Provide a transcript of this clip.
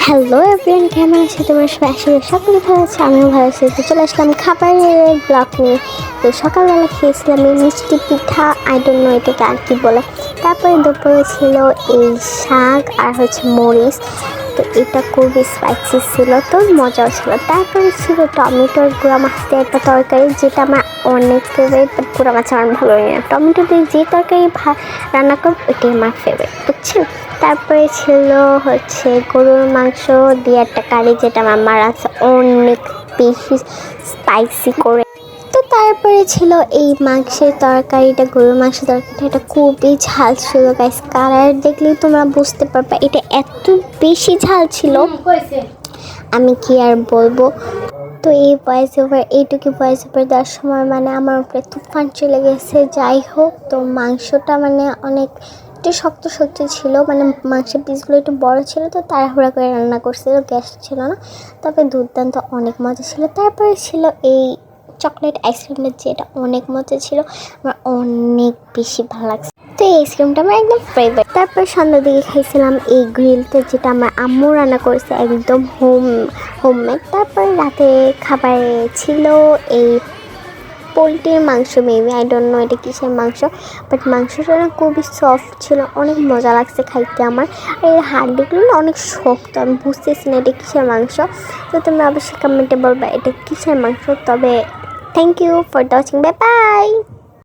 Hello everyone, কেমন আছে তোমার সবাই? আসলে সকলে ভালো আছে, আমিও ভালো আছি। তো চলে আসলাম খাবারের ব্লগ নিয়ে। তো সকালবেলা খেয়েছিলাম এই মিষ্টি পিঠা, আই ডোন্ট নো এটাকে আর কি বলে। তারপরে দুপুরে ছিল এই শাক আর মরিচ। তো এটা খুবই স্পাইসি ছিল, তো মজাও ছিল। তারপরে ছিল টমেটোর গুঁড়া মাছ দিয়ে একটা তরকারি, যেটা আমার অনেক ফেভারিট। বাট গুঁড়া মাছ আমার ভালো লাগে না। টমেটো দিয়ে যে তরকারি রান্না করব ওইটাই আমার ফেভারিট, বুঝছেন। তারপরে ছিল গরুর মাংস দিয়ে একটা কারি, যেটা আমার মা রাখছে অনেক বেশি স্পাইসি করে। তো তারপরে ছিল এই মাংসের তরকারিটা, গরুর মাংসের তরকারিটা, এটা খুবই ঝাল ছিল গাইস। কালার দেখলেই তোমরা বুঝতে পারবে এটা এত বেশি ঝাল ছিল, আমি কি আর বলবো। তো এই এইটুকু ভয়েস ওভার দেওয়ার সময় আমার উপরে তুফান চলে গেছে। যাই হোক, তো মাংসটা অনেক একটু শক্ত শক্ত ছিল, মাংসের পিসগুলো একটু বড় ছিল, তো তাড়াহুড়া করে রান্না করছিল, গ্যাস ছিল না। তবে দুর্দান্ত অনেক মজা ছিল। তারপরে ছিল এই চকলেট আইসক্রিমটা, যেটা অনেক মজা ছিল, আমার অনেক বেশি ভালো লাগছে। তো এই আইসক্রিমটা আমার একদম ফেভারিট। তারপর সন্ধ্যার দিকে খাইছিলাম এই গ্রিলটা, যেটা আমার আম্মু রান্না করেছে একদম হোমমেড। তারপর রাতে খাবারে ছিল এই পোলট্রির মাংস, মেবি আই ডোন্ট নো এটা কিসের মাংস, বাট মাংসটা না খুবই সফট ছিল, অনেক মজা লাগছে খাইতে আমার। আর এর হাড্ডিগুলো না অনেক শক্ত, আমি বুঝতেছি না এটা কিসের মাংস। তো তুমি অবশ্যই কমেন্টে বলবা এটা কিসের মাংস। তবে thank you for watching, bye by.